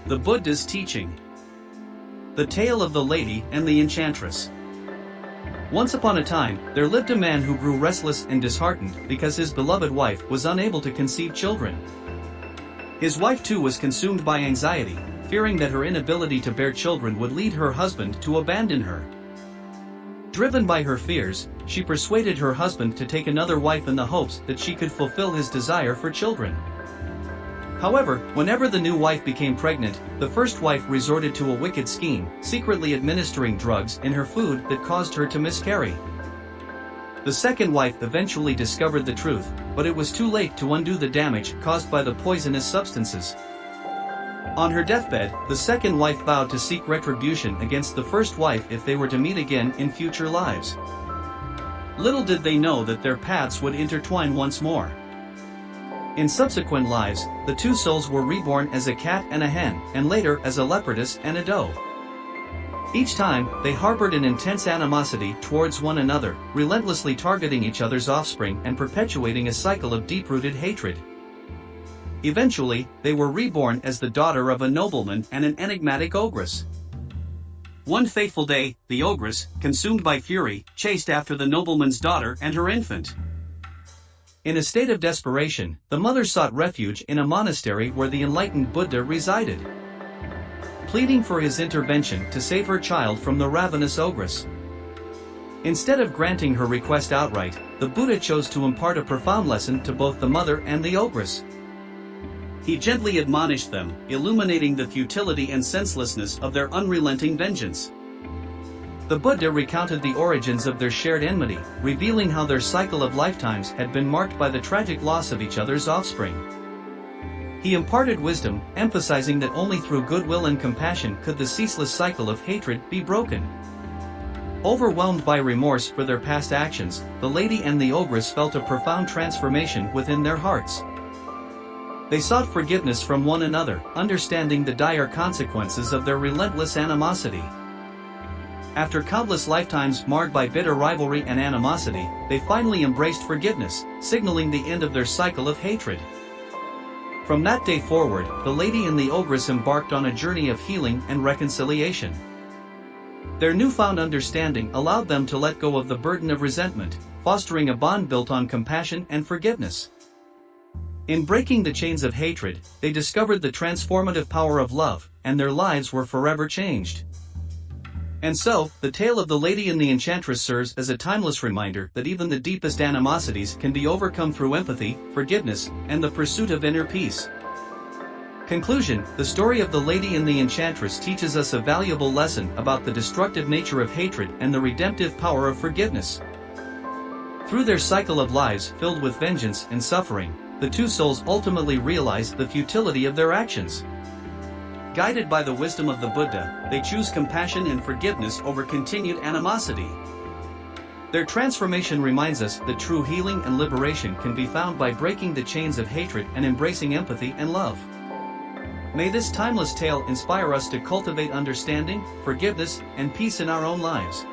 The Buddha's Teaching. The Tale of the Lady and the Enchantress. Once upon a time, there lived a man who grew restless and disheartened because his beloved wife was unable to conceive children. His wife too was consumed by anxiety, fearing that her inability to bear children would lead her husband to abandon her. Driven by her fears, she persuaded her husband to take another wife in the hopes that she could fulfill his desire for children. However, whenever the new wife became pregnant, the first wife resorted to a wicked scheme, secretly administering drugs in her food that caused her to miscarry. The second wife eventually discovered the truth, but it was too late to undo the damage caused by the poisonous substances. On her deathbed, the second wife vowed to seek retribution against the first wife if they were to meet again in future lives. Little did they know that their paths would intertwine once more. In subsequent lives, the two souls were reborn as a cat and a hen, and later as a leopardess and a doe. Each time, they harbored an intense animosity towards one another, relentlessly targeting each other's offspring and perpetuating a cycle of deep-rooted hatred. Eventually, they were reborn as the daughter of a nobleman and an enigmatic ogress. One fateful day, the ogress, consumed by fury, chased after the nobleman's daughter and her infant. In a state of desperation, the mother sought refuge in a monastery where the enlightened Buddha resided, pleading for his intervention to save her child from the ravenous ogress. Instead of granting her request outright, the Buddha chose to impart a profound lesson to both the mother and the ogress. He gently admonished them, illuminating the futility and senselessness of their unrelenting vengeance. The Buddha recounted the origins of their shared enmity, revealing how their cycle of lifetimes had been marked by the tragic loss of each other's offspring. He imparted wisdom, emphasizing that only through goodwill and compassion could the ceaseless cycle of hatred be broken. Overwhelmed by remorse for their past actions, the lady and the ogress felt a profound transformation within their hearts. They sought forgiveness from one another, understanding the dire consequences of their relentless animosity. After countless lifetimes marred by bitter rivalry and animosity, they finally embraced forgiveness, signaling the end of their cycle of hatred. From that day forward, the lady and the ogress embarked on a journey of healing and reconciliation. Their newfound understanding allowed them to let go of the burden of resentment, fostering a bond built on compassion and forgiveness. In breaking the chains of hatred, they discovered the transformative power of love, and their lives were forever changed. And so, the tale of the Lady and the Enchantress serves as a timeless reminder that even the deepest animosities can be overcome through empathy, forgiveness, and the pursuit of inner peace. Conclusion: the story of the Lady and the Enchantress teaches us a valuable lesson about the destructive nature of hatred and the redemptive power of forgiveness. Through their cycle of lives filled with vengeance and suffering, the two souls ultimately realize the futility of their actions. Guided by the wisdom of the Buddha, they choose compassion and forgiveness over continued animosity. Their transformation reminds us that true healing and liberation can be found by breaking the chains of hatred and embracing empathy and love. May this timeless tale inspire us to cultivate understanding, forgiveness, and peace in our own lives.